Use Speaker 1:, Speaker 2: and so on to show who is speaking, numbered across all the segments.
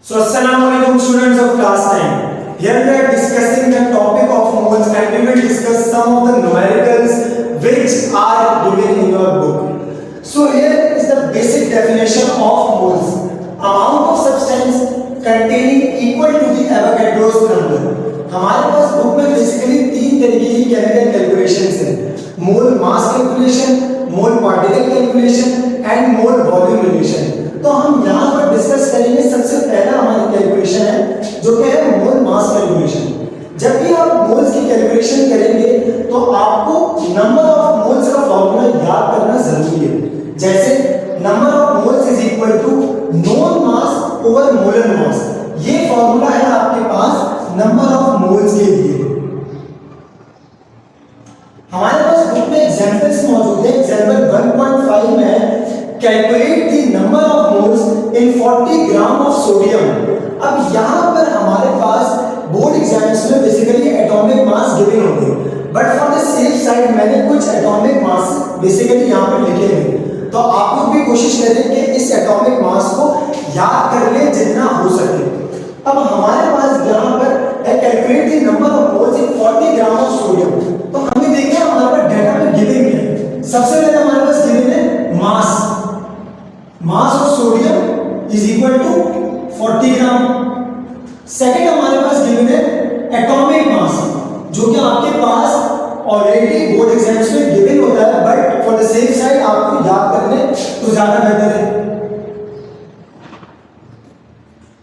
Speaker 1: So, Assalamualaikum students of class 10. Here we are discussing the topic of moles and we will discuss some of the numericals which are given in your book. So, here is the basic definition of moles. Amount of substance containing equal to the Avogadro's number. हमारे पास book में basically तीन तरीके की chemical calculations हैं, mole mass calculation, mole particle calculation and mole volume relation. तो हम यहाँ पर डिस्कस करेंगे सबसे पहला हमारी कैलकुलेशन है जो कि है मोल मास कैलकुलेशन। जब भी आप मोल्स की कैलकुलेशन करेंगे तो आपको नंबर ऑफ मोल्स का फॉर्मूला याद करना जरूरी है। जैसे number of moles is equal to known mass over molar mass, ये फॉर्मूला है आपके पास नंबर ऑफ मोल्स के लिए। हमारे पास बुक में एग्जांपल्स मौजूद है। एग्जांपल 1.5 में calculate the number of moles in 40 gram of sodium. अब यहां पर हमारे पास बोर्ड एग्जाम्स में बेसिकली एटॉमिक मास गिवन होते हैं, but for the safe side मैंने कुछ एटॉमिक मास बेसिकली यहां पर लिखे हैं। तो आप लोग भी कोशिश करें कि इस एटॉमिक मास को याद कर लें जितना हो सके। अब हमारे पास यहाँ पर calculate the number of moles in 40 gram of sodium. तो हमें देखिए हमारे पास डेटा में गिवन है। सबसे पहले हमारे पास गिवन है mass of sodium is equal to 40 gram. Second हमारे पास गिवन है एटॉमिक मास, जो कि आपके पास ऑलरेडी बोर्ड एग्जाम्स में गिवन होता है, but for the safe side आपको याद कर लें तो ज्यादा बेहतर है।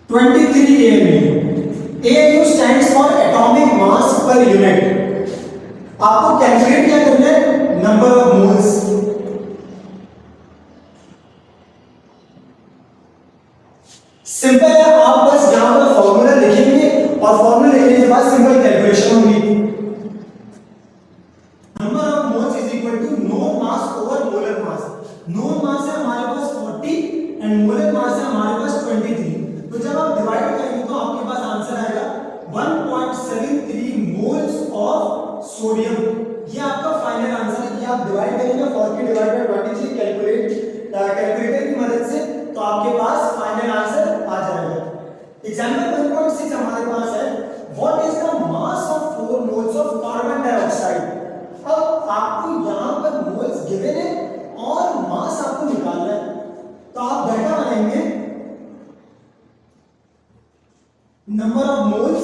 Speaker 1: 23 AMU। AMU stands for atomic mass per unit। आपको कैलकुलेट क्या करना है? Number of moles. सिंपल है, आप बस यहां पर फॉर्मूला लिखेंगे और फॉर्मूला लिखने के बाद सिंपल कैलकुलेशन होगी। Number of moles is equal to known mass over molar mass. Known mass है हमारे पास 40 एंड मोलर मास है हमारे पास 23। तो जब आप डिवाइड करेंगे तो आपके पास आंसर आएगा 1.73 मोल्स ऑफ सोडियम। ये आपका फाइनल आंसर है कि आप डिवाइड करेंगे 40 डिवाइड बाय 23 कैलकुलेटर की मदद से, तो आपके पास फाइनल आंसर आ जाएगा। एग्जांपल 1.6 हमारे पास है, what is the mass of 4 moles of carbon dioxide. अब आपको यहां पर मोल्स गिवन है और मास आपको निकालना है, तो आप डेटा बनाएंगे number of moles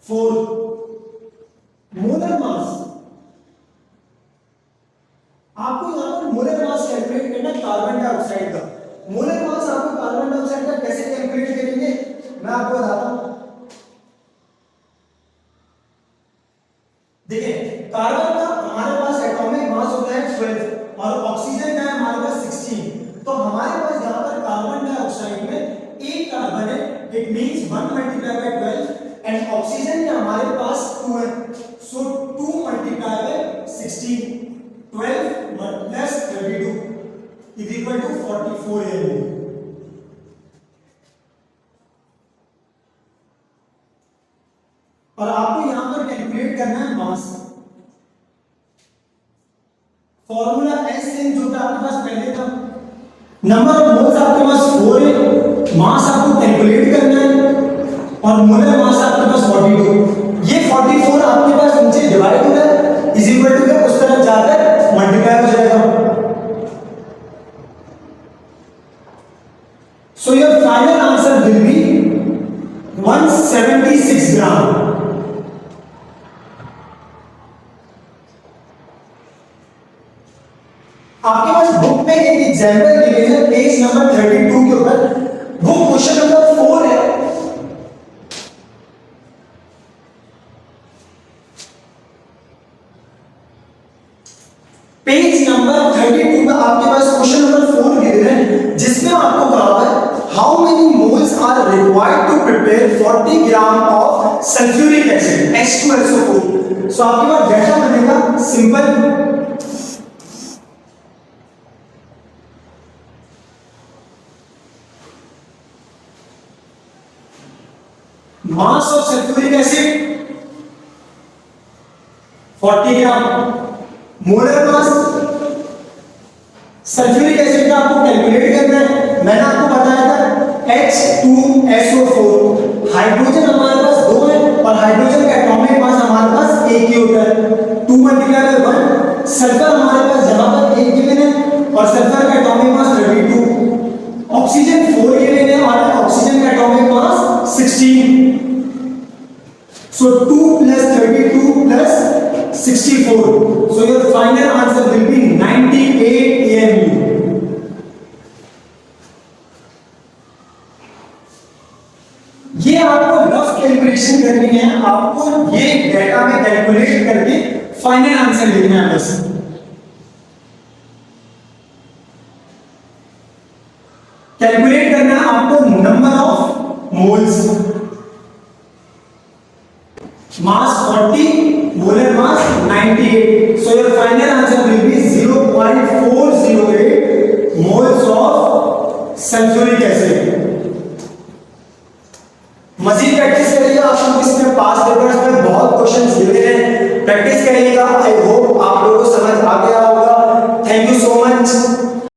Speaker 1: 4, molar mass. आपको यहां पर मोलर मास कैलकुलेट करना है कार्बन डाइऑक्साइड का। मोलर मास आपको कार्बन डाइऑक्साइड का कैसे कैलकुलेट करेंगे मैं आपको बताता हूं। देखिए कार्बन का हमारे पास एटॉमिक मास होता है 12 और ऑक्सीजन का है हमारे पास 16। तो हमारे पास यहां पर कार्बन डाइऑक्साइड में एक कार्बन है, it means 1 multiply by 12 and oxygen में हमारे पास 2 है, so 2 multiply by 16, 12 plus 32 is equal to 44 AMU। और आपको यहां पर कैलकुलेट करना है मास। फॉर्मूला एस सेम जो था आपके पास पहले था। नंबर ऑफ मोल्स आपके पास 4 है, मास आपको कैलकुलेट करना है और मोलर मास आपके पास 42। ये 44 आपके पास नीचे डिवाइड हो रहा है इज इक्वल टू उस तरफ जाकर मल्टीप्लाई हो जाएगा। So your final answer will be 176 ग्राम। आपके पास बुक में एक एग्जांपल गिवन है पेज नंबर 32 के ऊपर। वो क्वेश्चन नंबर 4 है। पेज नंबर 32 में आपके पास क्वेश्चन नंबर 4 गिवन है, जिसमें आपको कहा है how many moles are required to prepare 40 gram of sulphuric acid H2SO4। So आपके पास डेटा बनेगा simple, mass of sulphuric acid 40 gram, molar mass sulphuric acid का आपको कैलकुलेट करना है, मैंने आपको बताया था H2SO4, हाइड्रोजन हमारे पास दो है और हाइड्रोजन का एटॉमिक मास हमारे पास एक ही होता है, 2 मल्टीप्लाई बाय 1। सल्फर हमारे पास यहाँ पर एक गिवन है और सल्फर का एटॉमिक मास 32, ऑक्सीजन 4 गिवन है और ऑक्सीजन का atomic mass 16। So 2 plus 32 plus 64. So your final answer will be 98 AMU. ये आपको रफ कैलकुलेशन करनी है, आपको ये डेटा में कैलकुलेट करके फाइनल आंसर लिखना है बस। कैलकुलेट करना है आपको number of moles, mass 40, molar mass 98. So your final answer will be 0.408 moles of sulfuric acid. मजीद प्रैक्टिस करिएगा, आप लोग इसमें पास पेपर्स में बहुत क्वेश्चंस गिवन हैं, प्रैक्टिस करिएगा।